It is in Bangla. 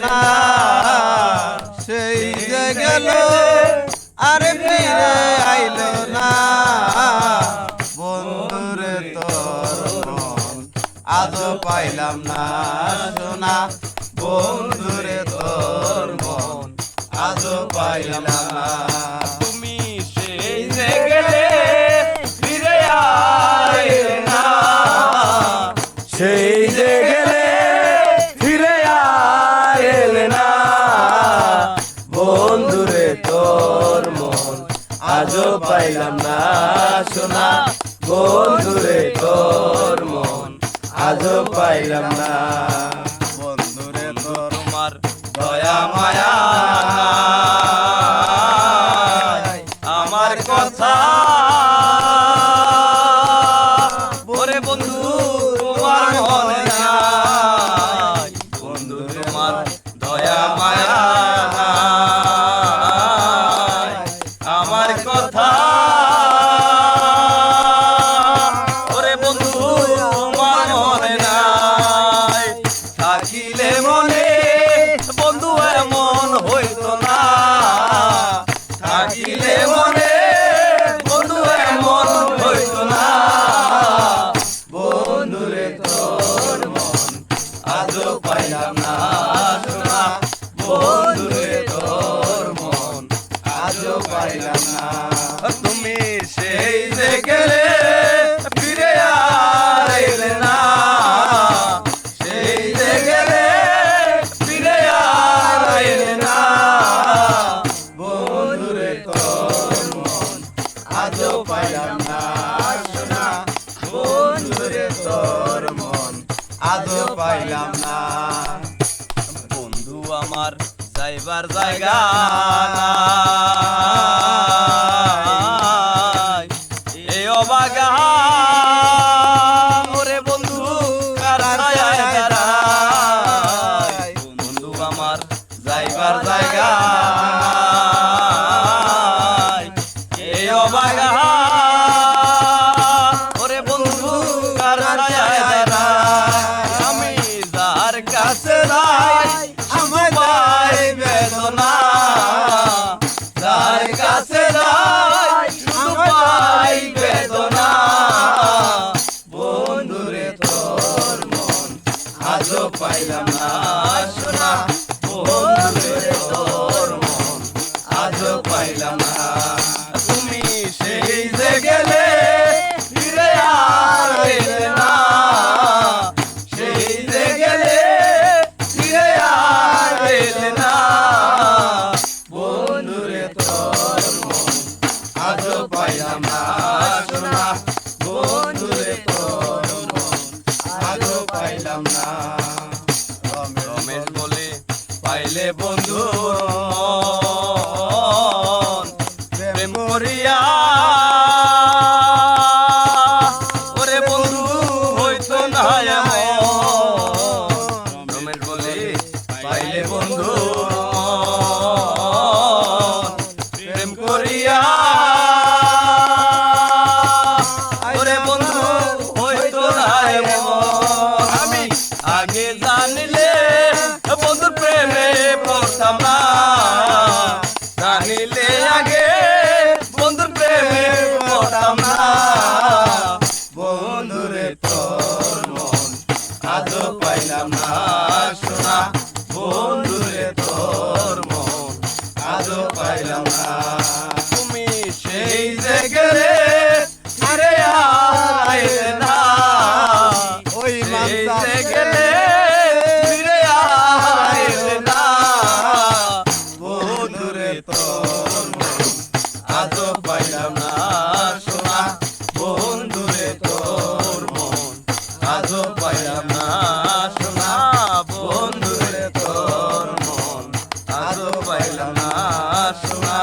না সেই যে গেল আর ফিরে আইল না বন্ধুরে তোর মন আজও পাইলাম না সোনা বন্ধুরে তোর মন আজও পাইলাম না তুমি সেই যে গেলে ফিরে আইলে না সেই যে গেলে ফিরে আইলে না বন্ধুরে তোর মন আজও পাইলাম না সোনা বন্ধুরে তোর মন আজও পাইলাম না বন্ধুরে তোর তোমার দয়া মায়া আমার কথা ওরে বন্ধু তোমার মনে নাই বন্ধু তোমার দয়া মায়া আমার কথা ওরে বন্ধু তোমার মনে নাই থাকিলে মনে বন্ধু এমন হইতো না থাকিলে মনে বন্ধু এমন হইতো না বন্ধুরে তোর মন আজও পাইলাম না সোনা বন্ধুরে তোর মন আজও পাইলাম না তুমি সেই যে গেলে ফিরে আইলে না সেই যে গেলে ফিরে আইলে না বন্ধুরে তোর মন আজও পাইলাম না সোনা বন্ধুরে তোর মন আজও পাইলাম না বন্ধু আমার যাইবার জায়গা নাই এই অবাগা ওরে বন্ধু কার ছায়ায় দাঁড়ায় বন্ধু আমার যাইবার জায়গা নাই এই অবাগা ওরে বন্ধু কার ছায়ায় দাঁড়ায় আমি যার কাছে যাই আমায় পাই বেদনা যার কাছে যাই শুধু পাই বেদনা বন্ধুরে তোর মন আজও পাইলাম না সোনা বন্ধুরে তোর মন আজও পাইলাম না তুমি সেই যে গেলে ফিরে আইলে না সেই যে গেলে ফিরে আইলে না বন্ধুরে তোর মন আজও পাইলাম না সোনা বন্ধুরে তোর মন আজও পাইলাম না রমেশ বলে পাইলে বন্ধু মন প্রেম করিয়া ওরে বন্ধু হইতো না এমন রমেশ বলে পাইলে বন্ধু মন প্রেম করিয়া ওরে বন্ধু হইতো না এমন আমি আগে জানলে বন্ধুর প্রেমে পড়তাম না জানিলে আগে বন্ধুর প্রেমে পড়তাম না বন্ধুরে তোর মন আজও পাইলাম না সোনা বন্ধুরে তোর মন আজও পাইলাম না তুমি সেই যে গেলে ফিরে আইলে না ওই সেই মানসা যে গেলে ফিরে আইলে না বন্ধুরে তোর মন আজও পাইলাম না সোনা বন্ধুরে তোর মন আজও পাইলাম না সোনা বন্ধুরে তোর মন আজও পাইলাম না সোনা